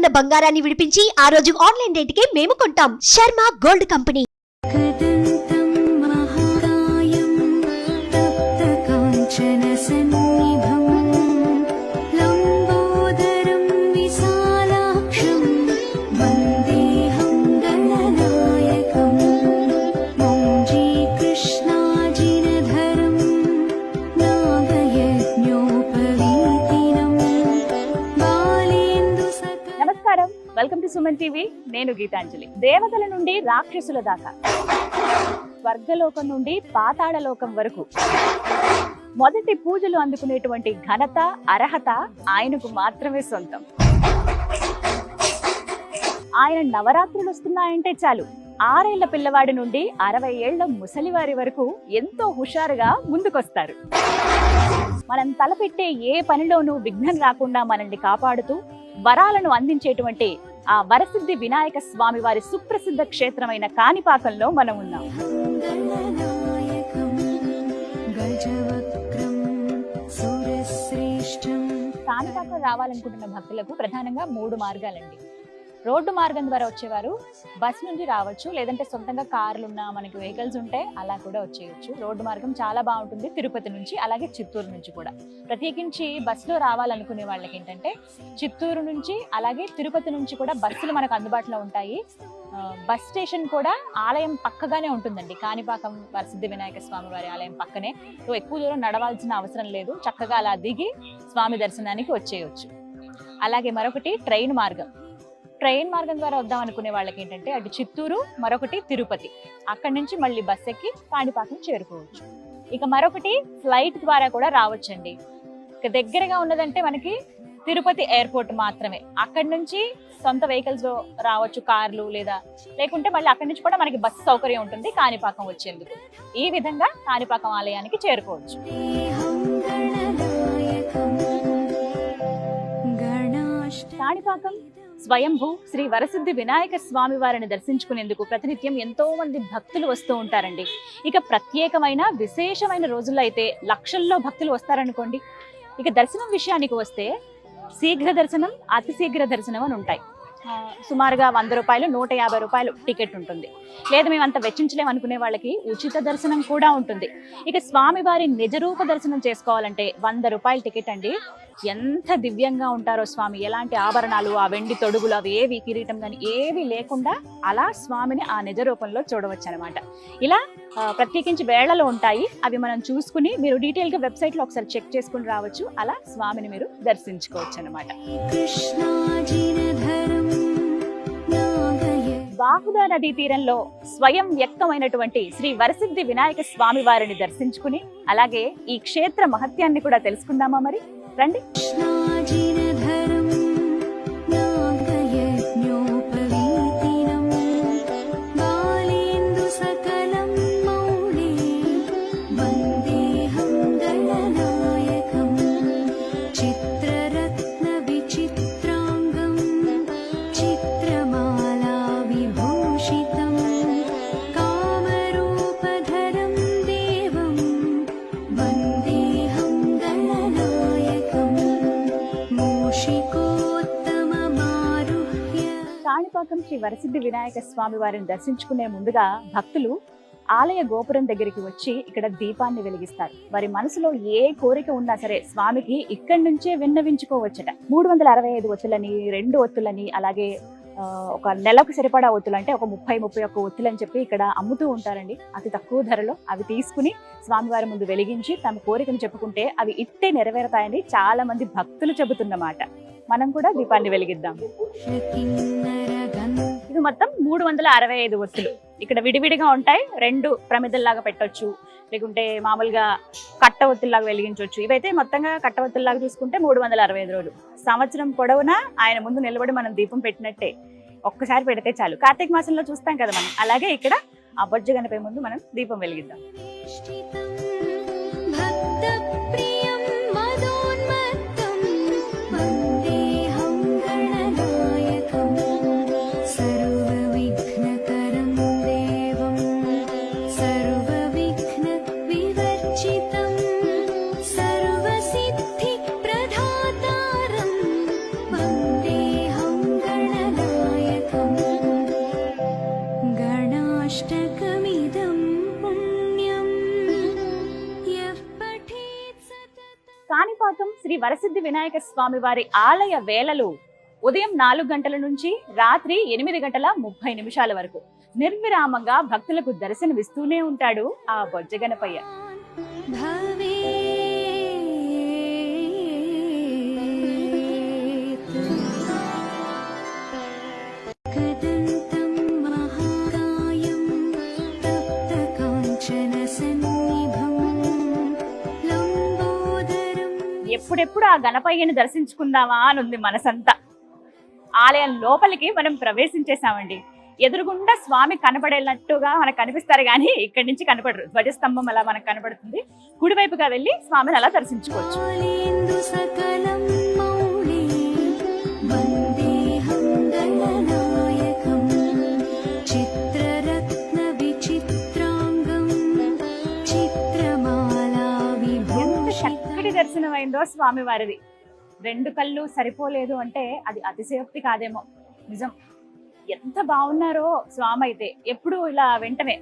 ఉన్న బంగారాన్ని విడిపించి ఆ రోజు ఆన్లైన్ రేటుకే మేము కొంటాం. Sharma gold company. Welcome to Suman TV. నేను గీతాంజలి. దేవతల నుండి రాక్షసుల దాకా, స్వర్గలోకం నుండి పాతాళ లోకం వరకు మొదటి పూజలు అందుకునేటువంటి ఘనత, అర్హత ఆయనకు మాత్రమే సొంతం. ఆయన నవరాత్రులు వస్తున్నాయంటే చాలు, 6 ఏళ్ల పిల్లవాడి నుండి 60 ఏళ్ల ముసలివారి వరకు ఎంతో హుషారుగా ముందుకొస్తారు. మనం తలపెట్టే ఏ పనిలోనూ విఘ్నం రాకుండా మనల్ని కాపాడుతూ వరాలను అందించేటువంటి ఆ వరసిద్ధి వినాయక స్వామి వారి సుప్రసిద్ధ క్షేత్రమైన కాణిపాకంలో మనం ఉన్నాం. కాణిపాకం రావాలనుకుంటున్న భక్తులకు ప్రధానంగా 3 మార్గాలండి. రోడ్డు మార్గం ద్వారా వచ్చేవారు బస్ నుంచి రావచ్చు, లేదంటే సొంతంగా కార్లు ఉన్న మనకి వెహికల్స్ ఉంటే అలా కూడా వచ్చేయచ్చు. రోడ్డు మార్గం చాలా బాగుంటుంది, తిరుపతి నుంచి అలాగే చిత్తూరు నుంచి కూడా. ప్రత్యేకించి బస్సులో రావాలనుకునే వాళ్ళకి ఏంటంటే చిత్తూరు నుంచి అలాగే తిరుపతి నుంచి కూడా బస్సులు మనకు అందుబాటులో ఉంటాయి. బస్ స్టేషన్ కూడా ఆలయం పక్కగానే ఉంటుందండి. కాణిపాకం వరసిద్ధి వినాయక స్వామి వారి ఆలయం పక్కనే. సో ఎక్కువ దూరం నడవాల్సిన అవసరం లేదు, చక్కగా అలా దిగి స్వామి దర్శనానికి వచ్చేయచ్చు. అలాగే మరొకటి ట్రైన్ మార్గం ద్వారా వద్దాం అనుకునే వాళ్ళకి ఏంటంటే అటు చిత్తూరు, మరొకటి తిరుపతి, అక్కడి నుంచి మళ్ళీ బస్ ఎక్కి కాణిపాకం చేరుకోవచ్చు. ఇక మరొకటి ఫ్లైట్ ద్వారా కూడా రావచ్చండి. ఇక దగ్గరగా ఉన్నదంటే మనకి తిరుపతి ఎయిర్పోర్ట్ మాత్రమే. అక్కడి నుంచి సొంత వెహికల్స్ లో రావచ్చు, కార్లు లేకుంటే మళ్ళీ అక్కడి నుంచి కూడా మనకి బస్సు సౌకర్యం ఉంటుంది కాణిపాకం వచ్చేందుకు. ఈ విధంగా కాణిపాకం ఆలయానికి చేరుకోవచ్చు. కాణిపాకం స్వయంభూ శ్రీ వరసిద్ధి వినాయక స్వామి వారిని దర్శించుకునేందుకు ప్రతినిత్యం ఎంతో మంది భక్తులు వస్తూ ఉంటారండి. ఇక ప్రత్యేకమైన విశేషమైన రోజుల్లో అయితే లక్షల్లో భక్తులు వస్తారనుకోండి. ఇక దర్శనం విషయానికి వస్తే శీఘ్ర దర్శనం, అతి శీఘ్ర దర్శనం అని ఉంటాయి. సుమారుగా 100 రూపాయలు, 150 రూపాయలు టికెట్ ఉంటుంది. లేదా మేము అంత వెచ్చించలేము అనుకునే వాళ్ళకి ఉచిత దర్శనం కూడా ఉంటుంది. ఇక స్వామివారి నిజరూప దర్శనం చేసుకోవాలంటే 100 రూపాయల టికెట్ అండి. ఎంత దివ్యంగా ఉంటారో స్వామి, ఎలాంటి ఆభరణాలు, ఆ వెండి తొడుగులు అవి ఏవి, కిరీటం కానీ ఏవి లేకుండా అలా స్వామిని ఆ నిజ రూపంలో చూడవచ్చు అనమాట. ఇలా ప్రత్యేకించి వేళలు ఉంటాయి, అవి మనం చూసుకుని మీరు డీటెయిల్ గా వెబ్సైట్ లో ఒకసారి చెక్ చేసుకుని రావచ్చు. అలా స్వామిని మీరు దర్శించుకోవచ్చు అనమాట. బాహుదా నదీ తీరంలో స్వయం వ్యక్తమైనటువంటి శ్రీ వరసిద్ధి వినాయక స్వామి వారిని దర్శించుకుని అలాగే ఈ క్షేత్ర మహత్యాన్ని కూడా తెలుసుకుందామా? మరి రండి. కాణిపాకం శ్రీ వరసిద్ధి వినాయక స్వామి వారిని దర్శించుకునే ముందుగా భక్తులు ఆలయ గోపురం దగ్గరికి వచ్చి ఇక్కడ దీపాన్ని వెలిగిస్తారు. వారి మనసులో ఏ కోరిక ఉన్నా సరే స్వామికి ఇక్కడి నుంచే విన్నవించుకోవచ్చట. 365 ఒత్తులని, 2 ఒత్తులని, అలాగే ఒక నెలకు సరిపడా ఒత్తులు అంటే ఒక 30-31 ఒత్తులు అని చెప్పి ఇక్కడ అమ్ముతూ ఉంటారండి. అతి తక్కువ ధరలో అవి తీసుకుని స్వామివారి ముందు వెలిగించి తమ కోరికను చెప్పుకుంటే అవి ఇట్టే నెరవేరుతాయని చాలా మంది భక్తులు చెబుతున్నమాట. మనం కూడా దీపాన్ని వెలిగిద్దాం. ఇది మొత్తం 365 ఒత్తులు. ఇక్కడ విడివిడిగా ఉంటాయి. 2 ప్రమిదల్లాగా పెట్టొచ్చు, లేకుంటే మామూలుగా కట్ట ఒత్తుల్లాగా వెలిగించవచ్చు. ఇవైతే మొత్తంగా కట్ట ఒత్తుల్లాగా చూసుకుంటే 365 రోజులు. సంవత్సరం పొడవునా ఆయన ముందు నిలబడి మనం దీపం పెట్టినట్టే. ఒక్కసారి పెడితే చాలు. కార్తీక మాసంలో చూస్తాం కదా మనం, అలాగే ఇక్కడ ఆ బొజ్జ గణపతి ముందు మనం దీపం వెలిగిద్దాం. వరసిద్ధి వినాయక స్వామి వారి ఆలయ వేళలు ఉదయం 4 గంటల నుంచి రాత్రి 8:30 వరకు నిర్విరామంగా భక్తులకు దర్శనమిస్తూనే ఉంటాడు ఆ బొజ్జ గణపయ్య. ఎప్పుడెప్పుడు ఆ గణపయ్యని దర్శించుకుందామా అని ఉంది మనసంతా. ఆలయం లోపలికి మనం ప్రవేశించేసామండి. ఎదురుగుండా స్వామి కనపడేటట్టుగా మనకు కనిపిస్తారు కానీ ఇక్కడి నుంచి కనపడరు. ధ్వజస్తంభం అలా మనకు కనపడుతుంది. కుడివైపుగా వెళ్ళి స్వామిని అలా దర్శించుకోవచ్చు. చక్కటి దర్శనం అయిందో స్వామి వారిది. 2 కళ్ళు సరిపోలేదు అంటే అది అతిశయోక్తి కాదేమో. నిజం, ఎంత బాగున్నారో స్వామి అయితే. ఎప్పుడు ఇలా వెంటనే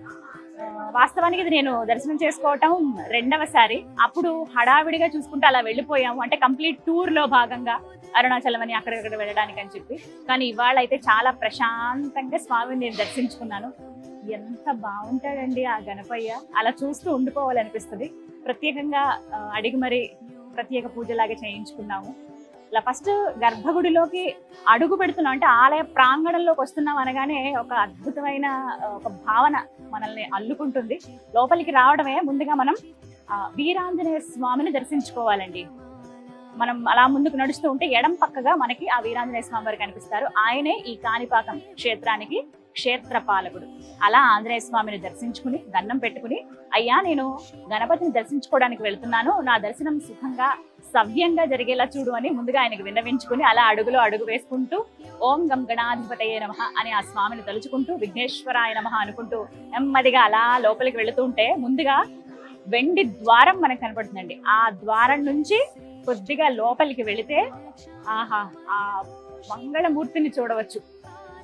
వాస్తవానికి ఇది నేను దర్శనం చేసుకోవటం 2వసారి. అప్పుడు హడావిడిగా చూసుకుంటే అలా వెళ్ళిపోయాము, అంటే కంప్లీట్ టూర్ లో భాగంగా అరుణాచలం అని అక్కడక్కడ వెళ్ళడానికి అని చెప్పి. కానీ ఇవాళ అయితే చాలా ప్రశాంతంగా స్వామిని నేను దర్శించుకున్నాను. ఎంత బాగుంటాడండి ఆ గణపయ్య, అలా చూస్తూ ఉండిపోవాలనిపిస్తుంది. ప్రత్యేకంగా అడిగి మరి ప్రత్యేక పూజలాగా చేయించుకున్నాము. ఇలా ఫస్ట్ గర్భగుడిలోకి అడుగు పెడుతున్నాం, అంటే ఆలయ ప్రాంగణంలోకి వస్తున్నాం అనగానే ఒక అద్భుతమైన ఒక భావన మనల్ని అల్లుకుంటుంది. లోపలికి రావడమే ముందుగా మనం వీరాంజనేయ స్వామిని దర్శించుకోవాలండి. మనం అలా ముందుకు నడుస్తూ ఉంటే ఎడం పక్కగా మనకి ఆ వీరాంజనేయ స్వామి వారు కనిపిస్తారు. ఆయనే ఈ కాణిపాకం క్షేత్రానికి క్షేత్రపాలకుడు. అలా ఆంజనేయ స్వామిని దర్శించుకుని దండం పెట్టుకుని, అయ్యా నేను గణపతిని దర్శించుకోవడానికి వెళ్తున్నాను, నా దర్శనం సుఖంగా సవ్యంగా జరిగేలా చూడు అని ముందుగా ఆయనకు విన్నవించుకుని అలా అడుగులో అడుగు వేసుకుంటూ ఓం గం గణాధిపతయే నమః అని ఆ స్వామిని తలుచుకుంటూ విఘ్నేశ్వరాయ నమః అనుకుంటూ నెమ్మదిగా అలా లోపలికి వెళుతుంటే ముందుగా వెండి ద్వారం మనకు కనపడుతుందండి. ఆ ద్వారం నుంచి కొద్దిగా లోపలికి వెళితే ఆహా ఆ మంగళమూర్తిని చూడవచ్చు.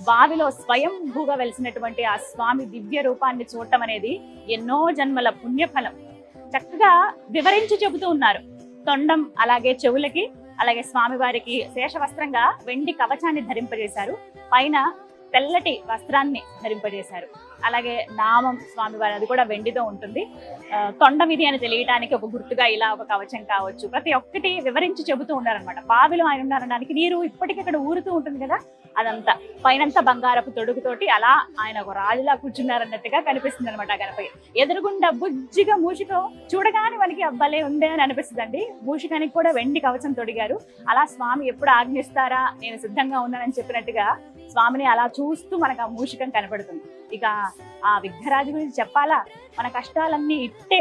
బావిలో స్వయంభూగా వెలిసినటువంటి ఆ స్వామి దివ్య రూపాన్ని చూడటం అనేది ఎన్నో జన్మల పుణ్యఫలం. చక్కగా వివరించి చెబుతూ ఉన్నారు. తొండం అలాగే చెవులకి, అలాగే స్వామి వారికి శేషవస్త్రంగా వెండి కవచాన్ని ధరింపజేశారు. పైన తెల్లటి వస్త్రాన్ని ధరింపజేశారు. అలాగే నామం స్వామివారి అది కూడా వెండితో ఉంటుంది. తొండం ఇది అని తెలియడానికి ఒక గుర్తుగా ఇలా ఒక కవచం కావచ్చు. ప్రతి ఒక్కటి వివరించి చెబుతూ ఉన్నారనమాట. బావిలో ఆయన ఉన్నారనడానికి నీరు ఇప్పటికక్కడ ఊరుతూ ఉంటుంది కదా, అదంతా పైనంతా బంగారపు తొడుగుతోటి అలా ఆయన ఒక రాజులా కూర్చున్నారన్నట్టుగా కనిపిస్తుంది అనమాట. గణపయ్య ఎదురుగుండా బుజ్జిగా మూషికం చూడగానే మనకి అబ్బాలే ఉందే అని అనిపిస్తుందండి. మూషికానికి కూడా వెండి కవచం తొడిగారు. అలా స్వామి ఎప్పుడు ఆజ్ఞిస్తారా నేను సిద్ధంగా ఉన్నానని చెప్పినట్టుగా స్వామిని అలా చూస్తూ మనకు ఆ మూషికం కనపడుతుంది. ఇక ఆ విఘ్నరాజు గురించి చెప్పాలా, మన కష్టాలన్నీ ఇట్టే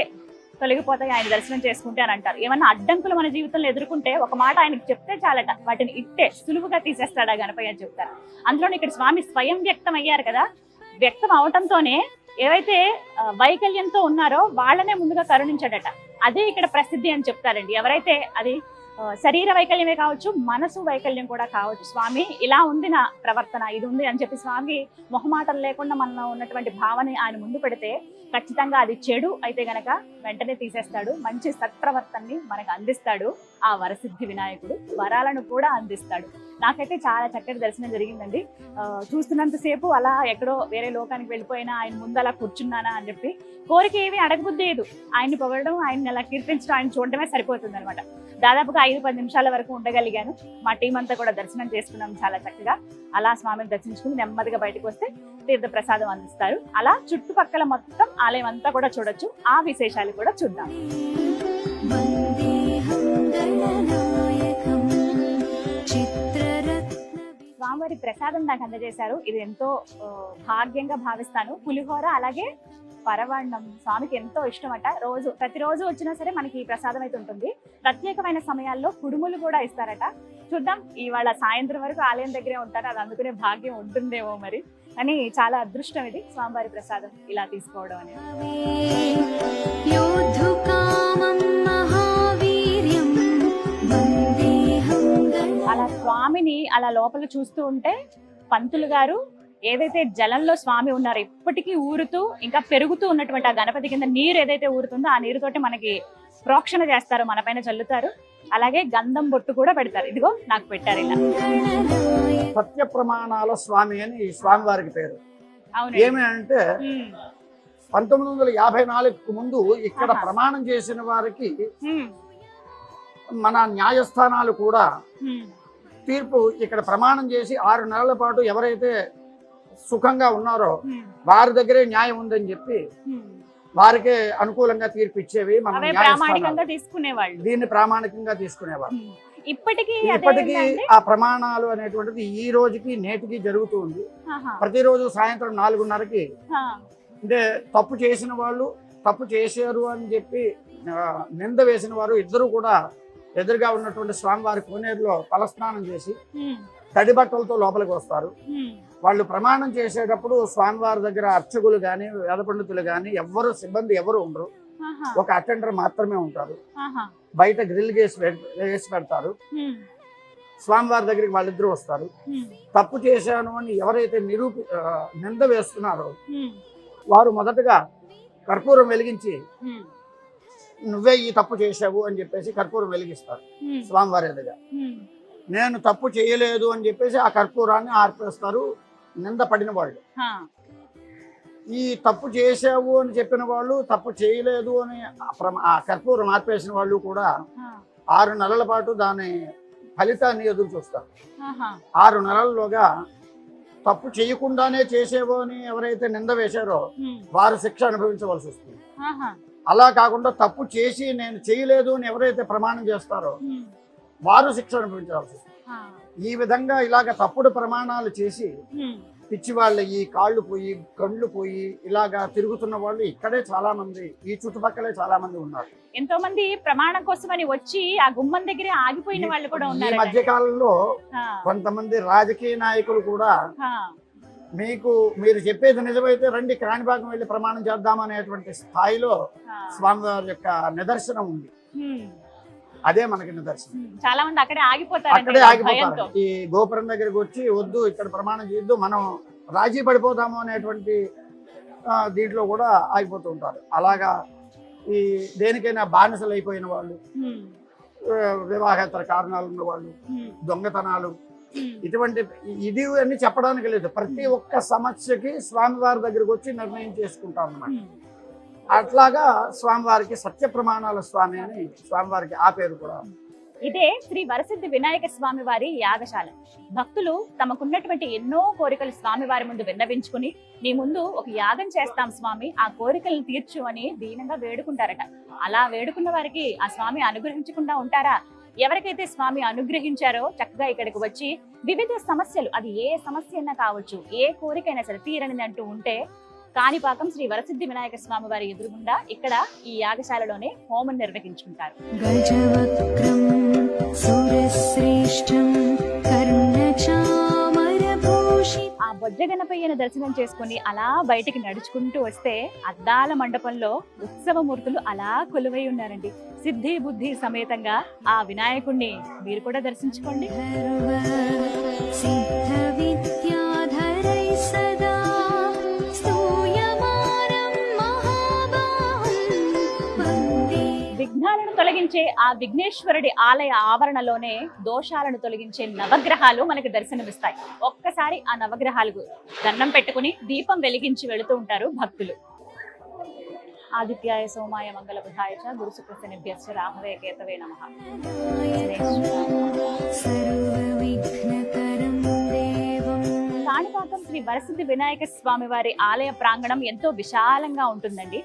తొలగిపోతాయి ఆయన దర్శనం చేసుకుంటే అని అంటారు. ఏమన్నా అడ్డంకులు మన జీవితంలో ఎదుర్కొంటే ఒక మాట ఆయనకి చెప్తే చాలట, వాటిని ఇట్టే సులువుగా తీసేస్తాడా గణపయ్య అని చెప్తారు. అందులోనే ఇక్కడ స్వామి స్వయం వ్యక్తం అయ్యారు కదా, వ్యక్తం అవటంతోనే ఏవైతే వైకల్యంతో ఉన్నారో వాళ్ళనే ముందుగా కరుణించాడట. అదే ఇక్కడ ప్రసిద్ధి అని చెప్తారండి. ఎవరైతే అది శరీర వైకల్యమే కావచ్చు, మనసు వైకల్యం కూడా కావచ్చు, స్వామి ఇలా ఉంది నా ప్రవర్తన, ఇది ఉంది అని చెప్పి స్వామి మొహమాటం లేకుండా మనలో ఉన్నటువంటి భావన ఆయన ముందు పెడితే ఖచ్చితంగా అది చెడు అయితే గనక వెంటనే తీసేస్తాడు. మంచి సత్ప్రవర్తనని మనకు అందిస్తాడు ఆ వరసిద్ధి వినాయకుడు. వరాలను కూడా అందిస్తాడు. నాకైతే చాలా చక్కటి దర్శనం జరిగిందండి. చూస్తున్నంతసేపు అలా ఎక్కడో వేరే లోకానికి వెళ్ళిపోయినా ఆయన ముందు అలా కూర్చున్నానా అని చెప్పి కోరిక ఏమీ అడగబుద్దేదు. ఆయన్ని పొగడడం, ఆయన్ని అలా కీర్తించడం, ఆయన చూడడమే సరిపోతుంది అనమాట. దాదాపుగా 5-10 నిమిషాల వరకు ఉండగలిగాను. మా టీం అంతా కూడా దర్శనం చేసుకున్నాం చాలా చక్కగా. అలా స్వామిని దర్శించుకుని నెమ్మదిగా బయటకు వస్తే తీర్థ ప్రసాదం అందిస్తారు. అలా చుట్టుపక్కల మొత్తం ఆలయం అంతా కూడా చూడొచ్చు. ఆ విశేషాలు కూడా చూద్దాం. స్వామివారి ప్రసాదం నాకు అందజేశారు. ఇది ఎంతో భాగ్యంగా భావిస్తాను. పులిహోర అలాగే పరవాన్నం స్వామికి ఎంతో ఇష్టమట. ప్రతిరోజు వచ్చినా సరే మనకి ఈ ప్రసాదం అయితే ఉంటుంది. ప్రత్యేకమైన సమయాల్లో కుడుములు కూడా ఇస్తారట. చూద్దాం, ఇవాళ సాయంత్రం వరకు ఆలయం దగ్గరే ఉంటారు. అది అందుకునే భాగ్యం ఉంటుందేమో మరి. అని చాలా అదృష్టం ఇది స్వామివారి ప్రసాదం ఇలా తీసుకోవడం అనేది. అలా స్వామిని అలా లోపల చూస్తూ ఉంటే పంతులు గారు ఏదైతే జలంలో స్వామి ఉన్నారో ఇప్పటికీ ఊరుతూ ఇంకా పెరుగుతూ ఉన్నటువంటి ఆ గణపతి కింద నీరు ఏదైతే ఊరుతుందో ఆ నీరుతోటి మనకి ప్రోక్షణ చేస్తారో, మన పైన చల్లుతారు. అలాగే గంధం బొట్టు కూడా పెడతారు. ఇదిగో నాకు పెట్టారు ఇలా. సత్య ప్రమాణాల స్వామి అని ఈ స్వామి వారికి పేరు. అవును. ఏమి అంటే 1954కు ముందు ఇక్కడ ప్రమాణం చేసిన వారికి మన న్యాయస్థానాలు కూడా తీర్పు ఇక్కడ ప్రమాణం చేసి 6 నెలల పాటు ఎవరైతే సుఖంగా ఉన్నారో వారి దగ్గరే న్యాయం ఉందని చెప్పి వారికే అనుకూలంగా తీర్పు ఇచ్చేవి మన న్యాయస్థానాలు. తీసుకునేవాళ్ళు, దీన్ని ప్రామాణికంగా తీసుకునేవారు. ఇప్పటికీ ఆ ప్రమాణాలు అనేటువంటిది ఈ రోజుకి నేటికి జరుగుతూ ఉంది. ప్రతిరోజు సాయంత్రం 4:30కి అంటే తప్పు చేసిన వాళ్ళు తప్పు చేశారు అని చెప్పి నింద వేసిన వారు ఇద్దరు కూడా ఎదురుగా ఉన్నటువంటి స్వామివారి కోనేరులో తలస్నానం చేసి తడి బట్టలతో లోపలికి వస్తారు. వాళ్ళు ప్రమాణం చేసేటప్పుడు స్వామివారి దగ్గర అర్చకులు గాని వేద పండితులు గాని ఎవరు సిబ్బంది ఎవరు ఉండరు. ఒక అటెండర్ మాత్రమే ఉంటారు. బయట గ్రిల్ వేసి పెడతారు. స్వామివారి దగ్గరికి వాళ్ళిద్దరూ వస్తారు. తప్పు చేశాను అని ఎవరైతే నింద వేస్తున్నారో వారు మొదటగా కర్పూరం వెలిగించి నువ్వే ఈ తప్పు చేశావు అని చెప్పేసి కర్పూరం వెలిగిస్తారు స్వామివారి ఎదురుగా. నేను తప్పు చేయలేదు అని చెప్పేసి ఆ కర్పూరాన్ని ఆర్పేస్తారు నింద పడిన వాళ్ళు. ఈ తప్పు చేశావు అని చెప్పిన వాళ్ళు తప్పు చేయలేదు అని ఆ కర్పూరం ఆర్పేసిన వాళ్ళు కూడా 6 నెలల పాటు దాని ఫలితాన్ని ఎదురు చూస్తారు. 6 నెలల్లోగా తప్పు చేయకుండానే చేసేవో అని ఎవరైతే నింద వేశారో వారు శిక్ష అనుభవించవలసి వస్తుంది. అలా కాకుండా తప్పు చేసి నేను చేయలేదు అని ఎవరైతే ప్రమాణం చేస్తారో వారు శిక్ష అనుభవించవలసి వస్తుంది. ఈ విధంగా ఇలాగ తప్పుడు ప్రమాణాలు చేసి పిచ్చి వాళ్ళ ఈ కాళ్ళు పోయి కళ్ళు పోయి ఇలాగా తిరుగుతున్న వాళ్ళు ఇక్కడే చాలా మంది, ఈ చుట్టుపక్కలే చాలా మంది ఉన్నారు. ఎంతో మంది ప్రమాణం కోసమని వచ్చి ఆ గుమ్మం దగ్గరే ఆగిపోయిన వాళ్ళు కూడా ఉన్నారు. ఈ మధ్య కాలంలో కొంతమంది రాజకీయ నాయకులు కూడా మీరు చెప్పేది నిజమైతే రండి కాణిపాకం వెళ్ళి ప్రమాణం చేద్దామనేటువంటి స్థాయిలో స్వామివారి యొక్క నిదర్శనం ఉంది. అదే మనకి నిదర్శనం. చాలా మంది అక్కడే ఆగిపోతారు. ఈ గోపురం దగ్గరికి వచ్చి వద్దు ఇక్కడ ప్రమాణం చేయొద్దు మనం రాజీ పడిపోతాము అనేటువంటి దీంట్లో కూడా ఆగిపోతూ ఉంటారు. అలాగా ఈ దేనికైనా బానిసలు అయిపోయిన వాళ్ళు, వివాహేతర కారణాలు ఉన్న వాళ్ళు, దొంగతనాలు, ఇటువంటి ఇది అన్ని చెప్పడానికి లేదు. ప్రతి ఒక్క సమస్యకి స్వామివారి దగ్గరికి వచ్చి నిర్ణయం చేసుకుంటాం అన్నమాట. అట్లాగా స్వామివారికి సత్య ప్రమాణాల స్వామి అని స్వామివారికి ఆ పేరు కూడా. ఇదే శ్రీ వరసిద్ధి వినాయక స్వామి వారి యాగశాల. భక్తులు తమకున్నటువంటి ఎన్నో కోరికలు స్వామివారి ముందు విన్నవించుకుని నీ ముందు ఒక యాగం చేస్తాం స్వామి, ఆ కోరికలను తీర్చు అని దీనంగా వేడుకుంటారట. అలా వేడుకున్న వారికి ఆ స్వామి అనుగ్రహించకుండా ఉంటారా? ఎవరికైతే స్వామి అనుగ్రహించారో చక్కగా ఇక్కడికి వచ్చి వివిధ సమస్యలు, అది ఏ సమస్య అయినా కావచ్చు, ఏ కోరికైనా సరే తీరనిది అంటూ ఉంటే కాణిపాకం శ్రీ వరసిద్ధి వినాయక స్వామి వారి ఎదురుగుండా ఇక్కడ ఈ యాగశాలలోనే హోమం నిర్వహించుకుంటారు. ఆ బొజ్జ గణపయ్యను దర్శనం చేసుకుని అలా బయటికి నడుచుకుంటూ వస్తే అద్దాల మండపంలో ఉత్సవమూర్తులు అలా కొలువై ఉన్నారండి. సిద్ధి బుద్ధి సమేతంగా ఆ వినాయకుడిని మీరు కూడా దర్శించుకోండి. విఘ్నాలను తొలగించే ఆ విఘ్నేశ్వరుడి ఆలయ ఆవరణలోనే దోషాలను తొలగించే నవగ్రహాలు మనకి దర్శనమిస్తాయి. ఒక్కసారి ఆ నవగ్రహాలకు దండం పెట్టుకుని దీపం వెలిగించి వెళుతూ ఉంటారు భక్తులు. ఆదిత్యాయ సోమాయ మంగళ బుధాయ చ గురు శుక్ర శనిభ్యశ్చ రాహవే కేతవే నమః. కాణిపాకం శ్రీ వరసిద్ధి వినాయక స్వామి వారి ఆలయ ప్రాంగణం ఎంతో విశాలంగా ఉంటుందండి.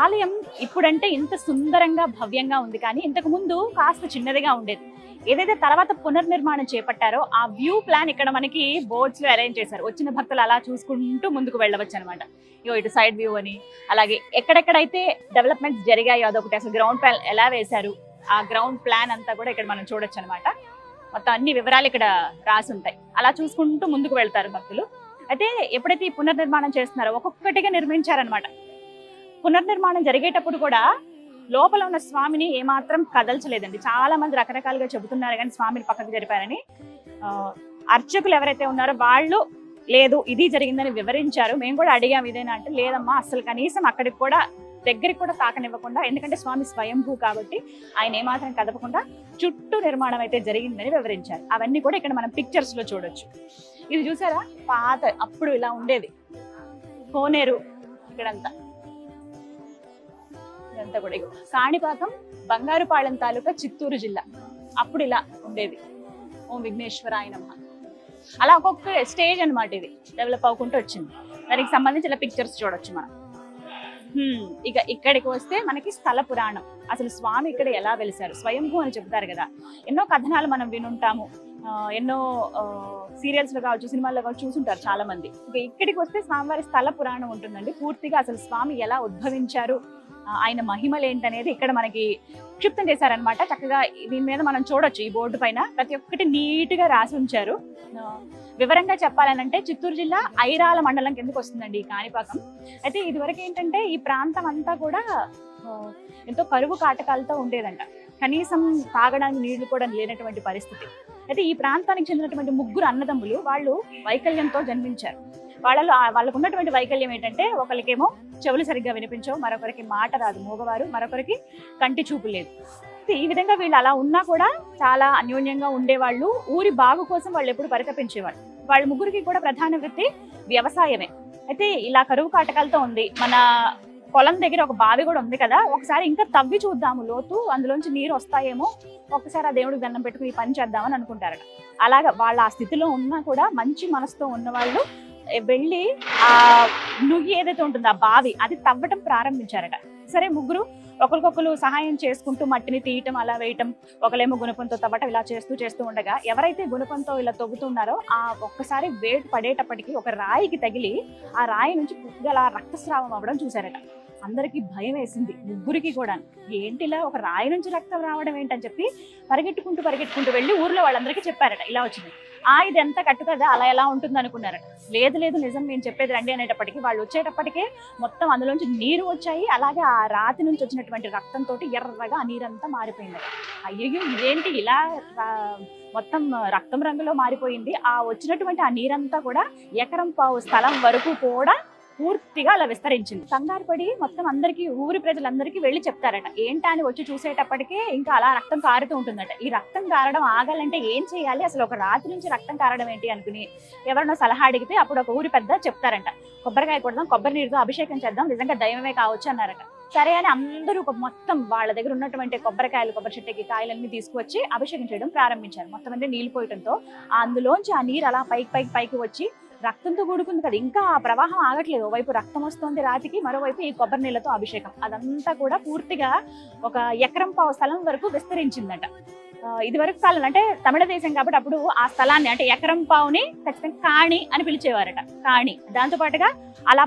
ఆలయం ఇప్పుడంటే ఇంత సుందరంగా భవ్యంగా ఉంది, కానీ ఇంతకు ముందు కాస్త చిన్నదిగా ఉండేది. ఏదైతే తర్వాత పునర్నిర్మాణం చేపట్టారో ఆ వ్యూ ప్లాన్ ఇక్కడ మనకి బోర్డ్స్ లో అరేంజ్ చేశారు. వచ్చిన భక్తులు అలా చూసుకుంటూ ముందుకు వెళ్ళవచ్చు అనమాట. ఇటు సైడ్ వ్యూ అని, అలాగే ఎక్కడెక్కడైతే డెవలప్మెంట్స్ జరిగాయో అదొకటి, అసలు గ్రౌండ్ ప్లాన్ ఎలా వేశారు ఆ గ్రౌండ్ ప్లాన్ అంతా కూడా ఇక్కడ మనం చూడొచ్చు అనమాట. మొత్తం అన్ని వివరాలు ఇక్కడ రాసి ఉంటాయి. అలా చూసుకుంటూ ముందుకు వెళ్తారు భక్తులు. అయితే ఎప్పుడైతే ఈ పునర్నిర్మాణం చేస్తున్నారో ఒక్కొక్కటిగా నిర్మించారనమాట. పునర్నిర్మాణం జరిగేటప్పుడు కూడా లోపల ఉన్న స్వామిని ఏమాత్రం కదల్చలేదండి. చాలా మంది రకరకాలుగా చెబుతున్నారు కానీ స్వామిని పక్కకు జరిపారని. అర్చకులు ఎవరైతే ఉన్నారో వాళ్ళు లేదు ఇది జరిగిందని వివరించారు. మేము కూడా అడిగాం ఇదేనా అంటే లేదమ్మా, అసలు కనీసం అక్కడికి కూడా దగ్గరికి కూడా తాకనివ్వకుండా, ఎందుకంటే స్వామి స్వయంభూ కాబట్టి ఆయన ఏమాత్రం కదపకుండా చుట్టూ నిర్మాణం అయితే జరిగిందని వివరించారు. అవన్నీ కూడా ఇక్కడ మనం పిక్చర్స్ లో చూడొచ్చు. ఇది చూసారా, పాత అప్పుడు ఇలా ఉండేది కోనేరు ఇక్కడంతా. ఇదంతా కూడా కాణిపాకం బంగారుపాళెం తాలూకా చిత్తూరు జిల్లా. అప్పుడు ఇలా ఉండేది. ఓం విఘ్నేశ్వరాయ నమః. అలా ఒక్కొక్క స్టేజ్ అన్నమాట ఇది డెవలప్ అవ్వకుంటూ వచ్చింది. దానికి సంబంధించిన పిక్చర్స్ చూడొచ్చు మనం. ఇక ఇక్కడికి వస్తే మనకి స్థల పురాణం, అసలు స్వామి ఇక్కడ ఎలా వెలిసారు, స్వయంభూ అని చెప్తారు కదా. ఎన్నో కథనాలు మనం వినుంటాము, ఎన్నో సీరియల్స్ లో కావచ్చు, సినిమాల్లో కావచ్చు చూసుంటారు చాలా మంది. ఇక ఇక్కడికి వస్తే స్వామివారి స్థల పురాణం ఉంటుందండి. పూర్తిగా అసలు స్వామి ఎలా ఉద్భవించారు, ఆయన మహిమలు ఏంటనేది ఇక్కడ మనకి క్షిప్తం చేశారనమాట. చక్కగా దీని మీద మనం చూడొచ్చు. ఈ బోర్డు పైన ప్రతి ఒక్కటి నీట్ గా రాసి ఉంచారు. వివరంగా చెప్పాలనంటే చిత్తూరు జిల్లా ఐరాల మండలం కిందకి వస్తుందండి ఈ కాణిపాకం. అయితే ఇదివరకు ఏంటంటే ఈ ప్రాంతం అంతా కూడా ఎంతో కరువు కాటకాలతో ఉండేదంట. కనీసం తాగడానికి నీళ్లు కూడా లేనటువంటి పరిస్థితి. అయితే ఈ ప్రాంతానికి చెందినటువంటి 3 అన్నదమ్ములు వాళ్ళు వైకల్యంతో జన్మించారు. వాళ్ళకు ఉన్నటువంటి వైకల్యం ఏంటంటే, ఒకరికేమో చెవులు సరిగ్గా వినిపించవు, మరొకరికి మాట రాదు మూగవారు, మరొకరికి కంటి చూపు లేదు. ఈ విధంగా వీళ్ళు అలా ఉన్నా కూడా చాలా అన్యోన్యంగా ఉండేవాళ్ళు. ఊరి బాగు కోసం వాళ్ళు ఎప్పుడు పరితపించేవాళ్ళు. వాళ్ళ 3కి కూడా ప్రధాన వృత్తి వ్యవసాయమే. అయితే ఇలా కరువు కాటకాలతో ఉంది. మన పొలం దగ్గర ఒక బావి కూడా ఉంది కదా, ఒకసారి ఇంకా తవ్వి చూద్దాము లోతు, అందులోంచి నీరు వస్తాయేమో, ఒకసారి ఆ దేవుడికి దండం పెట్టుకుని పని చేద్దామని అనుకుంటారట. అలాగా వాళ్ళు ఆ స్థితిలో ఉన్నా కూడా మంచి మనసుతో ఉన్న వాళ్ళు వెళ్ళి ఆ నుయ్యి ఏదైతే ఉంటుందో ఆ బావి అది తవ్వటం ప్రారంభించారట. సరే, 3 ఒకరికొకరు సహాయం చేసుకుంటూ మట్టిని తీయటం, అలా వేయటం, ఒకలేమో గుణపంతో తవ్వటం, ఇలా చేస్తూ ఉండగా ఎవరైతే గుణపంతో ఇలా తవ్వుతున్నారో ఆ ఒక్కసారి వేటు పడేటప్పటికి ఒక రాయికి తగిలి ఆ రాయి నుంచి పుట్టుగల రక్తస్రావం అవ్వడం చూశారట. అందరికీ భయం వేసింది, 3కి కూడా. ఏంటిలా ఒక రాయి నుంచి రక్తం రావడం ఏంటని చెప్పి పరిగెట్టుకుంటూ వెళ్ళి ఊర్లో వాళ్ళందరికీ చెప్పారట, ఇలా వచ్చింది. ఇది ఎంత కట్టు కదా, అలా ఎలా ఉంటుంది అనుకున్నారట. లేదు నిజం, నేను చెప్పేది రండి అనేటప్పటికీ వాళ్ళు వచ్చేటప్పటికే మొత్తం అందులోంచి నీరు వచ్చాయి. అలాగే ఆ రాతి నుంచి వచ్చినటువంటి రక్తంతో ఎర్రగా ఆ నీరంతా మారిపోయిందట. అయ్యో ఇదేంటి ఇలా మొత్తం రక్తం రంగులో మారిపోయింది. ఆ వచ్చినటువంటి ఆ నీరంతా కూడా 1.5 ఎకరం స్థలం వరకు కూడా పూర్తిగా అలా విస్తరించింది. కంగారు పడి మొత్తం అందరికీ, ఊరి ప్రజలందరికీ వెళ్ళి చెప్తారట. ఏంటా అని వచ్చి చూసేటప్పటికే ఇంకా అలా రక్తం కారుతూ ఉంటుందట. ఈ రక్తం కారడం ఆగాలంటే ఏం చేయాలి, అసలు ఒక రాత్రి నుంచి రక్తం కారడం ఏంటి అనుకుని ఎవరినో సలహా అడిగితే అప్పుడు ఒక ఊరి పెద్ద చెప్తారంట, కొబ్బరికాయ కొడదాం, కొబ్బరి నీరుతో అభిషేకం చేద్దాం, నిజంగా దైవమే కావచ్చు అన్నారట. సరే అని అందరూ మొత్తం వాళ్ళ దగ్గర ఉన్నటువంటి కొబ్బరి చెట్టుకి కాయలన్నీ తీసుకువచ్చి అభిషేకం చేయడం ప్రారంభించారు. మొత్తం అన్ని నీళ్ళు పోయటంతో అందులోంచి ఆ నీరు అలా పైకి వచ్చి రక్తంతో కూడుకుంది కదా, ఇంకా ఆ ప్రవాహం ఆగట్లేదు. ఓవైపు రక్తం వస్తుంది రాతికి, మరోవైపు ఈ కొబ్బరి నీళ్ళతో అభిషేకం. అదంతా కూడా పూర్తిగా 1.5 ఎకరం స్థలం వరకు విస్తరించిందట. ఇది వరకు కాలం అంటే తమిళ దేశం కాబట్టి అప్పుడు ఆ స్థలాన్ని అంటే 1.5 ఎకరం ఖచ్చితంగా కాణి అని పిలిచేవారట. కాణి దాంతో పాటుగా అలా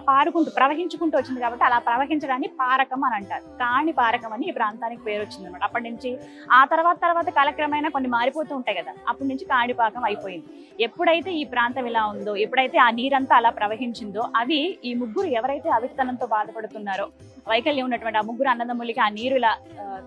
ప్రవహించుకుంటూ వచ్చింది కాబట్టి అలా ప్రవహించడాన్ని పారకం అని అంటారు. కాణి పారకం అని ఈ ప్రాంతానికి పేరు వచ్చింది అనమాట. అప్పటి నుంచి ఆ తర్వాత కాలక్రమేణా కొన్ని మారిపోతూ ఉంటాయి కదా, అప్పటి నుంచి కాణిపాకం అయిపోయింది. ఎప్పుడైతే ఈ ప్రాంతం ఇలా ఉందో, ఎప్పుడైతే ఆ నీరంతా అలా ప్రవహించిందో, అవి ఈ 3 ఎవరైతే అవిటితనంతో బాధపడుతున్నారో, వైకల్యం ఉన్నటువంటి ఆ 3 అన్నదమ్ములకి ఆ నీరు ఇలా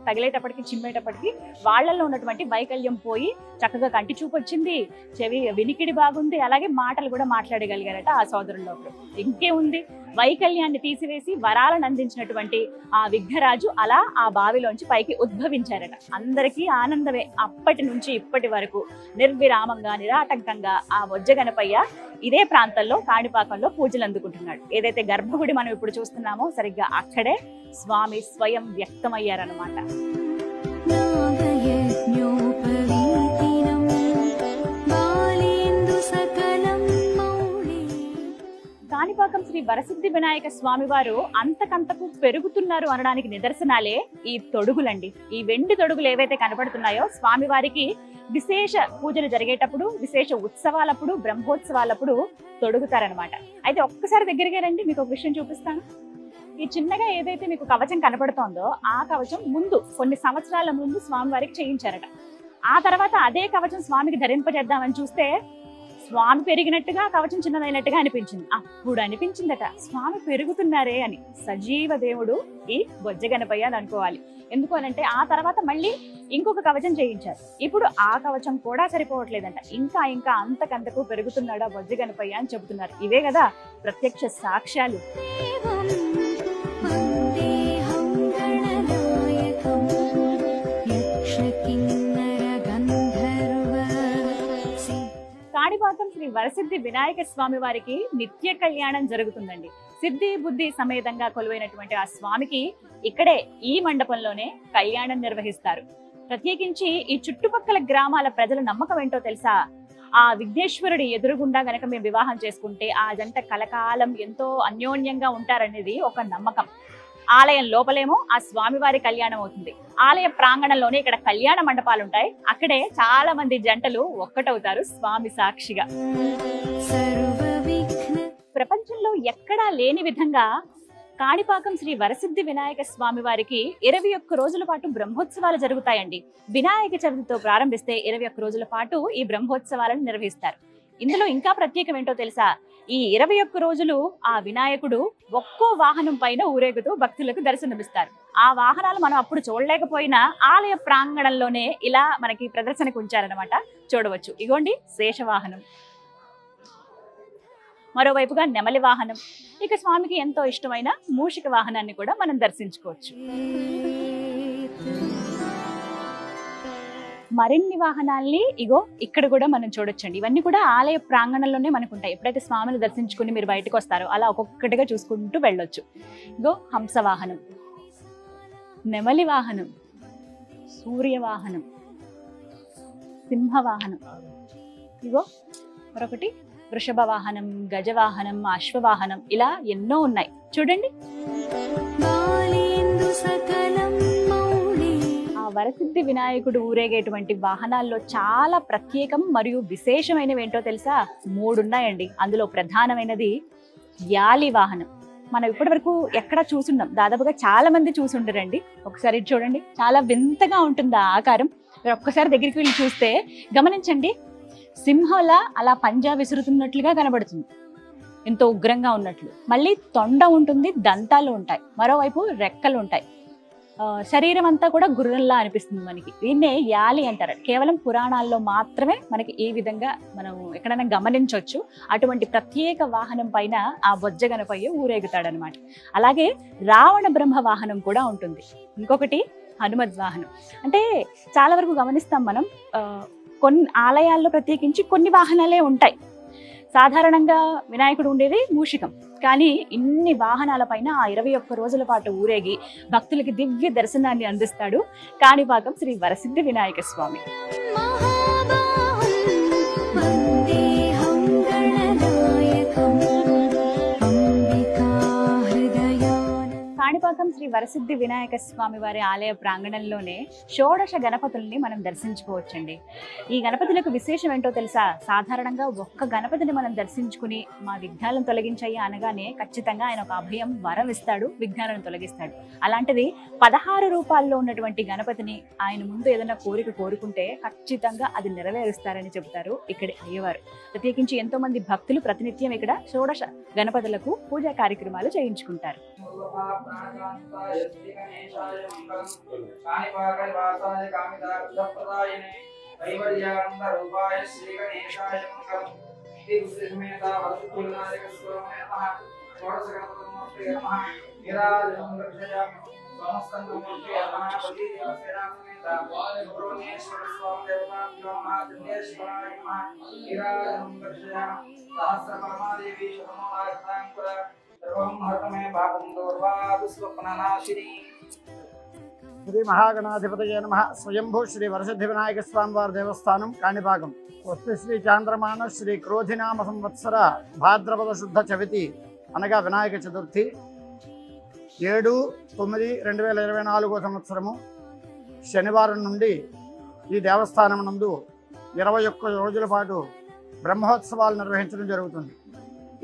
తగిలేటప్పటికి, చిమ్మేటప్పటికి వాళ్ళల్లో ఉన్నటువంటి వైకల్యం పోయి చక్కగా కంటి చూపు వచ్చింది, చెవి వినికిడి బాగుంది, అలాగే మాటలు కూడా మాట్లాడగలిగారట ఆ సోదరుల్లో. ఇంకేముంది, వైకల్యాన్ని తీసివేసి వరాలను అందించినటువంటి ఆ విఘ్నరాజు అలా ఆ బావిలోంచి పైకి ఉద్భవించారట. అందరికీ ఆనందమే. అప్పటి నుంచి ఇప్పటి వరకు నిర్విరామంగా, నిరాటంకంగా ఆ బొజ్జగణపయ్య ఇదే ప్రాంతంలో కాణిపాకంలో పూజలు అందుకుంటున్నాడు. ఏదైతే గర్భగుడి మనం ఇప్పుడు చూస్తున్నామో సరిగ్గా అక్కడే స్వామి స్వయం వ్యక్తమయ్యారనమాట. కాణిపాకం శ్రీ వరసిద్ధి వినాయక స్వామి వారు అంతకంతకు పెరుగుతున్నారు అనడానికి నిదర్శనాలే ఈ తొడుగులండి. ఈ వెండి తొడుగులు ఏవైతే కనబడుతున్నాయో స్వామి వారికి విశేష పూజలు జరిగేటప్పుడు, విశేష ఉత్సవాలప్పుడు, బ్రహ్మోత్సవాలప్పుడు తొడుగుతారనమాట. అయితే ఒక్కసారి దగ్గరికి రండి, మీకు ఒక విషయం చూపిస్తాను. ఈ చిన్నగా ఏదైతే మీకు కవచం కనబడుతోందో ఆ కవచం ముందు కొన్ని సంవత్సరాల ముందు స్వామి వారికి చేయించారట. ఆ తర్వాత అదే కవచం స్వామికి ధరింపజేద్దామని చూస్తే స్వామి పెరిగినట్టుగా కవచం చిన్నదైనట్టుగా అనిపించింది. అప్పుడు అనిపించిందట స్వామి పెరుగుతున్నారే అని. సజీవ దేవుడు ఈ బొజ్జగణపయ్య అని అనుకోవాలి. ఎందుకు అనంటే ఆ తర్వాత మళ్ళీ ఇంకొక కవచం చేయించారు. ఇప్పుడు ఆ కవచం కూడా సరిపోవట్లేదంట, ఇంకా అంతకంతకు పెరుగుతున్నాడా బొజ్జగణపయ్య అని చెబుతున్నారు. ఇవే కదా ప్రత్యక్ష సాక్ష్యాలు. శ్రీ వరసిద్ధి వినాయక స్వామి వారికి నిత్య కళ్యాణం జరుగుతుందండి. సిద్ధి బుద్ధి సమేతంగా కొలువైనటువంటి ఆ స్వామికి ఇక్కడే ఈ మండపంలోనే కళ్యాణం నిర్వహిస్తారు. ప్రత్యేకించి ఈ చుట్టుపక్కల గ్రామాల ప్రజల నమ్మకం ఏంటో తెలుసా? ఆ విఘ్నేశ్వరుడి ఎదురుగుండా గనక మేము వివాహం చేసుకుంటే ఆ జంట కలకాలం ఎంతో అన్యోన్యంగా ఉంటారనేది ఒక నమ్మకం. ఆలయం లోపలేమో ఆ స్వామివారి కళ్యాణం అవుతుంది. ఆలయ ప్రాంగణంలోనే ఇక్కడ కళ్యాణ మండపాలు ఉంటాయి. అక్కడే చాలా మంది జంటలు ఒక్కటవుతారు స్వామి సాక్షిగా. ప్రపంచంలో ఎక్కడా లేని విధంగా కాణిపాకం శ్రీ వరసిద్ధి వినాయక స్వామి వారికి 21 రోజుల పాటు బ్రహ్మోత్సవాలు జరుగుతాయండి. వినాయక చవితితో ప్రారంభిస్తే 21 రోజుల పాటు ఈ బ్రహ్మోత్సవాలను నిర్వహిస్తారు. ఇందులో ఇంకా ప్రత్యేకం ఏంటో తెలుసా? ఈ 21 రోజులు ఆ వినాయకుడు ఒక్కో వాహనం పైన ఊరేగుతూ భక్తులకు దర్శనమిస్తారు. ఆ వాహనాలు మనం అప్పుడు చూడలేకపోయినా ఆలయ ప్రాంగణంలోనే ఇలా మనకి ప్రదర్శనకు ఉంచారనమాట. చూడవచ్చు. ఇగోండి శేషవాహనం, మరోవైపుగా నెమలి వాహనం, ఇక స్వామికి ఎంతో ఇష్టమైన మూషిక వాహనాన్ని కూడా మనం దర్శించుకోవచ్చు. మరిన్ని వాహనాల్ని ఇగో ఇక్కడ కూడా మనం చూడొచ్చండి. ఇవన్నీ కూడా ఆలయ ప్రాంగణంలోనే మనకు ఉంటాయి. ఎప్పుడైతే స్వామిని దర్శించుకుని మీరు బయటకు వస్తారో అలా ఒక్కొక్కటిగా చూసుకుంటూ వెళ్ళొచ్చు. ఇగో హంస వాహనం, నెమలి వాహనం, సూర్య వాహనం, సింహ వాహనం, ఇగో మరొకటి వృషభ వాహనం, గజవాహనం, అశ్వవాహనం, ఇలా ఎన్నో ఉన్నాయి చూడండి. ఆ వరసిద్ధి వినాయకుడు ఊరేగేటువంటి వాహనాల్లో చాలా ప్రత్యేకం మరియు విశేషమైనవి ఏంటో తెలుసా? 3 ఉన్నాయండి. అందులో ప్రధానమైనది యాలి వాహనం. మనం ఇప్పటి వరకు ఎక్కడ చూసుండం, దాదాపుగా చాలా మంది చూసుండరండి. ఒకసారి చూడండి, చాలా వింతగా ఉంటుంది ఆ ఆకారం. మీరు ఒక్కసారి దగ్గరికి వెళ్ళి చూస్తే గమనించండి, సింహంలా అలా పంజా విసురుతున్నట్లుగా కనబడుతుంది, ఎంతో ఉగ్రంగా ఉన్నట్లు. మళ్ళీ తొండ ఉంటుంది, దంతాలు ఉంటాయి, మరోవైపు రెక్కలు ఉంటాయి. శరీరం అంతా కూడా గుర్రంలా అనిపిస్తుంది మనకి. దీన్నే యాలి అంటారు. కేవలం పురాణాల్లో మాత్రమే మనకి ఈ విధంగా మనం ఎక్కడైనా గమనించవచ్చు. అటువంటి ప్రత్యేక వాహనం పైన ఆ బొజ్జ గణపయ్య ఊరేగుతాడనమాట. అలాగే రావణ బ్రహ్మ వాహనం కూడా ఉంటుంది. ఇంకొకటి హనుమద్ వాహనం. అంటే చాలా వరకు గమనిస్తాం మనం, కొన్ని ఆలయాల్లో ప్రత్యేకించి కొన్ని వాహనాలే ఉంటాయి. సాధారణంగా వినాయకుడు ఉండేది మూషికం, కానీ ఇన్ని వాహనాల పైన ఆ 21 రోజుల పాటు ఊరేగి భక్తులకి దివ్య దర్శనాన్ని అందిస్తాడు కాణిపాకం శ్రీ వరసిద్ధి వినాయక స్వామి. కాణిపాకం శ్రీ వరసిద్ధి వినాయక స్వామి వారి ఆలయ ప్రాంగణంలోనే షోడశ గణపతుల్ని మనం దర్శించుకోవచ్చండి. ఈ గణపతులకు విశేషం ఏంటో తెలుసా? సాధారణంగా ఒక్క గణపతిని మనం దర్శించుకుని మా విఘ్నాలను తొలగించాయి అనగానే ఖచ్చితంగా ఆయన ఒక అభయం వరం ఇస్తాడు, విఘ్నాలను తొలగిస్తాడు. అలాంటిది 16 రూపాల్లో ఉన్నటువంటి గణపతిని ఆయన ముందు ఏదైనా కోరిక కోరుకుంటే ఖచ్చితంగా అది నెరవేరుస్తారని చెబుతారు ఇక్కడ అయ్యవారు. ప్రత్యేకించి ఎంతో మంది భక్తులు ప్రతినిత్యం ఇక్కడ షోడశ గణపతులకు పూజా కార్యక్రమాలు చేయించుకుంటారు. శ్రీ మహాగణాధిపతయే నమః. స్వయంభూ శ్రీ వరసిద్ధి వినాయక స్వామి వారి దేవస్థానం కాణిపాకం. స్వస్తి శ్రీ చాంద్రమాన శ్రీ క్రోధినామ సంవత్సర భాద్రపద శుద్ధ చవితి అనగా వినాయక చతుర్థి 7/9/2024 సంవత్సరము శనివారం నుండి ఈ దేవస్థానం నందు 21 రోజుల పాటు బ్రహ్మోత్సవాలు నిర్వహించడం జరుగుతుంది.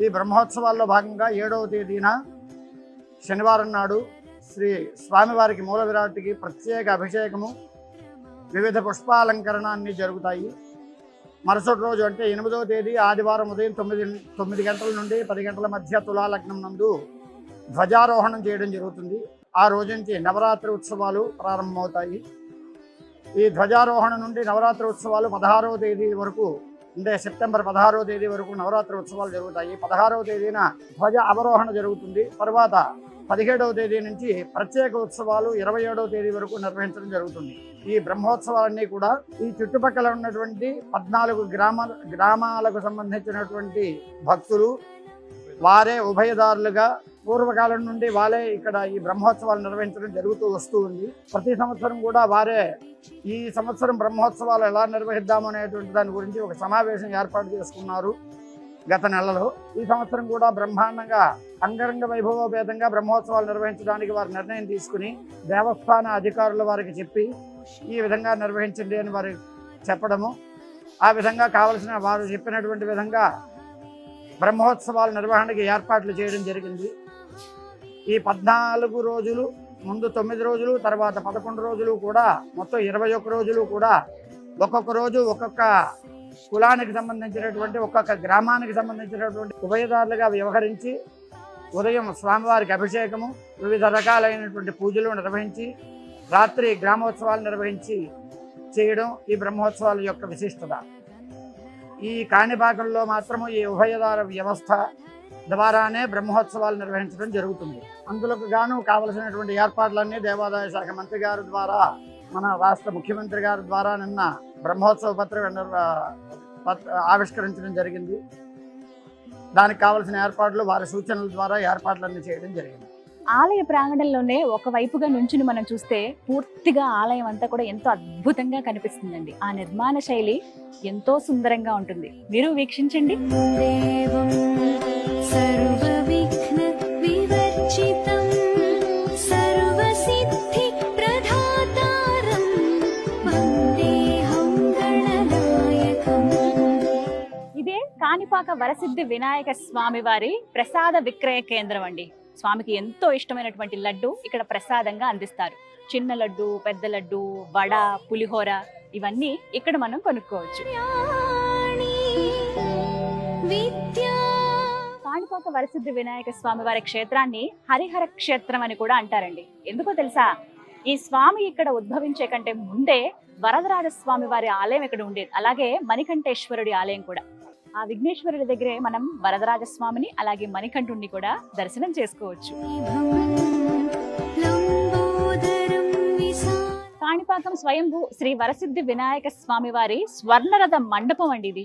ఈ బ్రహ్మోత్సవాల్లో భాగంగా 7వ తేదీన శనివారం నాడు శ్రీ స్వామివారికి మూల విరాట్కి ప్రత్యేక అభిషేకము, వివిధ పుష్పాలంకరణాన్ని జరుగుతాయి. మరుసటి రోజు అంటే 8వ తేదీ ఆదివారం ఉదయం 9 గంటల నుండి 10 గంటల మధ్య తులాలగ్నం నందు ధ్వజారోహణం చేయడం జరుగుతుంది. ఆ రోజు నుంచి నవరాత్రి ఉత్సవాలు ప్రారంభమవుతాయి. ఈ ధ్వజారోహణ నుండి నవరాత్రి ఉత్సవాలు 16వ తేదీ వరకు అంటే సెప్టెంబర్ 16వ తేదీ వరకు నవరాత్రి ఉత్సవాలు జరుగుతాయి. 16వ తేదీన ధ్వజ అవరోహణ జరుగుతుంది. తర్వాత 17వ తేదీ నుంచి ప్రత్యేక ఉత్సవాలు 27వ తేదీ వరకు నిర్వహించడం జరుగుతుంది. ఈ బ్రహ్మోత్సవాలన్నీ కూడా ఈ చుట్టుపక్కల ఉన్నటువంటి 14 గ్రామాలకు సంబంధించినటువంటి భక్తులు వారే ఉభయదారులుగా పూర్వకాలం నుండి వారే ఇక్కడ ఈ బ్రహ్మోత్సవాలు నిర్వహించడం జరుగుతూ వస్తూ ఉంది. ప్రతి సంవత్సరం కూడా వారే ఈ సంవత్సరం బ్రహ్మోత్సవాలు ఎలా నిర్వహిద్దాము అనేటువంటి దాని గురించి ఒక సమావేశం ఏర్పాటు చేసుకున్నారు గత నెలలో. ఈ సంవత్సరం కూడా బ్రహ్మాండంగా అంగరంగ వైభవోపేతంగా బ్రహ్మోత్సవాలు నిర్వహించడానికి వారు నిర్ణయం తీసుకుని దేవస్థాన అధికారులు వారికి చెప్పి ఈ విధంగా నిర్వహించండి అని వారికి చెప్పడము, ఆ విధంగా కావలసిన వారు చెప్పినటువంటి విధంగా బ్రహ్మోత్సవాల నిర్వహణకి ఏర్పాట్లు చేయడం జరిగింది. ఈ 14 రోజులు, ముందు 9 రోజులు, తర్వాత 11 రోజులు కూడా మొత్తం 21 రోజులు కూడా ఒక్కొక్క రోజు ఒక్కొక్క కులానికి సంబంధించినటువంటి ఒక్కొక్క గ్రామానికి సంబంధించినటువంటి ఉభయదారులుగా వ్యవహరించి ఉదయం స్వామివారికి అభిషేకము, వివిధ రకాలైనటువంటి పూజలు నిర్వహించి రాత్రి గ్రామోత్సవాలు నిర్వహించి చేయడం ఈ బ్రహ్మోత్సవాల యొక్క విశిష్టత. ఈ కాణిపాకంలో మాత్రము ఈ ఉభయదార వ్యవస్థ ద్వారానే బ్రహ్మోత్సవాలు నిర్వహించడం జరుగుతుంది. అందులోకి గాను కావలసినటువంటి ఏర్పాట్లన్నీ దేవాదాయ శాఖ మంత్రి గారి ద్వారా, మన రాష్ట్ర ముఖ్యమంత్రి గారి ద్వారా నిన్న బ్రహ్మోత్సవ పత్రం ఆవిష్కరించడం జరిగింది. దానికి కావలసిన ఏర్పాట్లు వారి సూచనల ద్వారా ఏర్పాట్లన్నీ చేయడం జరిగింది. ఆలయ ప్రాంగణంలోనే ఒకవైపుగా నుంచుని మనం చూస్తే పూర్తిగా ఆలయం అంతా కూడా ఎంతో అద్భుతంగా కనిపిస్తుందండి. ఆ నిర్మాణ శైలి ఎంతో సుందరంగా ఉంటుంది. మీరు వీక్షించండి. ఇదే కాణిపాక వరసిద్ధి వినాయక స్వామి వారి ప్రసాద విక్రయ కేంద్రం అండి. స్వామికి ఎంతో ఇష్టమైనటువంటి లడ్డు ఇక్కడ ప్రసాదంగా అందిస్తారు. చిన్న లడ్డు, పెద్ద లడ్డు, వడ, పులిహోర ఇవన్నీ ఇక్కడ మనం కొనుక్కోవచ్చు. కాణిపాక వరసిద్ధి వినాయక స్వామి వారి క్షేత్రాన్ని హరిహర క్షేత్రం అని కూడా అంటారండి. ఎందుకో తెలుసా? ఈ స్వామి ఇక్కడ ఉద్భవించే కంటే ముందే వరదరాజ స్వామి వారి ఆలయం ఇక్కడ ఉండేది. అలాగే మణికంఠేశ్వరుడి ఆలయం కూడా. ఆ విఘ్నేశ్వరుడి దగ్గరే మనం వరదరాజస్వామిని అలాగే మణికంఠుణ్ణి కూడా దర్శనం చేసుకోవచ్చు. కాణిపాకం స్వయంభూ శ్రీ వరసిద్ధి వినాయక స్వామి వారి స్వర్ణరథ మండపం అండి ఇది.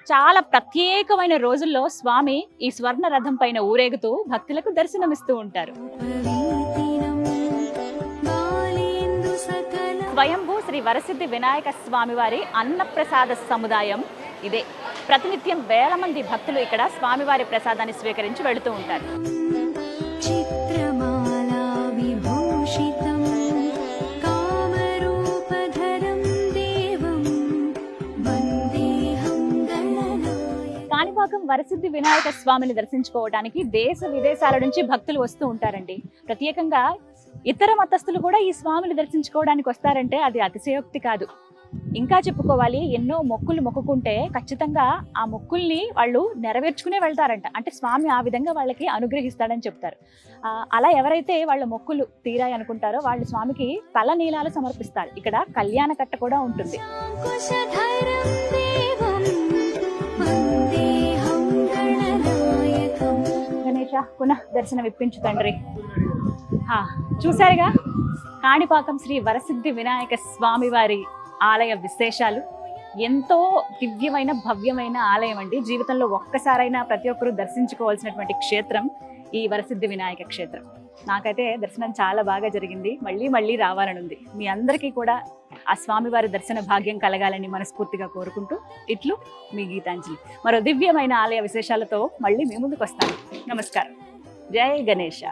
చాలా ప్రత్యేకమైన రోజుల్లో స్వామి ఈ స్వర్ణ రథం పైన ఊరేగుతూ భక్తులకు దర్శనమిస్తూ ఉంటారు. స్వయంభూ శ్రీ వరసిద్ధి వినాయక స్వామి వారి అన్నప్రసాద సముదాయం ఇదే. ప్రతినిత్యం వేల మంది భక్తులు ఇక్కడ స్వామివారి ప్రసాదాన్ని స్వీకరించి వెళుతూ ఉంటారు. కాణిపాకం వరసిద్ధి వినాయక స్వామిని దర్శించుకోవడానికి దేశ విదేశాల నుంచి భక్తులు వస్తూ ఉంటారండి. ప్రత్యేకంగా ఇతర మతస్థులు కూడా ఈ స్వామిని దర్శించుకోవడానికి వస్తారంటే అది అతిశయోక్తి కాదు. ఇంకా చెప్పుకోవాలి, ఎన్నో మొక్కులు మొక్కుకుంటే ఖచ్చితంగా ఆ మొక్కుల్ని వాళ్ళు నెరవేర్చుకునే వెళ్తారంట. అంటే స్వామి ఆ విధంగా వాళ్ళకి అనుగ్రహిస్తాడని చెప్తారు. అలా ఎవరైతే వాళ్ళ మొక్కులు తీరాయి అనుకుంటారో వాళ్ళు స్వామికి తల నీలాలు సమర్పిస్తారు. ఇక్కడ కళ్యాణ కట్ట కూడా ఉంటుంది. గణేశ పునః దర్శనం ఇప్పించు తండ్రి. చూసారుగా కాణిపాకం శ్రీ వరసిద్ధి వినాయక స్వామి వారి ఆలయ విశేషాలు. ఎంతో దివ్యమైన భవ్యమైన ఆలయం అండి. జీవితంలో ఒక్కసారైనా ప్రతి ఒక్కరూ దర్శించుకోవాల్సినటువంటి క్షేత్రం ఈ వరసిద్ధి వినాయక క్షేత్రం. నాకైతే దర్శనం చాలా బాగా జరిగింది. మళ్ళీ మళ్ళీ రావాలని ఉంది. మీ అందరికీ కూడా ఆ స్వామివారి దర్శన భాగ్యం కలగాలని మనస్ఫూర్తిగా కోరుకుంటూ ఇట్లు మీ గీతాంజలి. మరో దివ్యమైన ఆలయ విశేషాలతో మళ్ళీ మీ ముందుకు వస్తాను. నమస్కారం. జై గణేశ.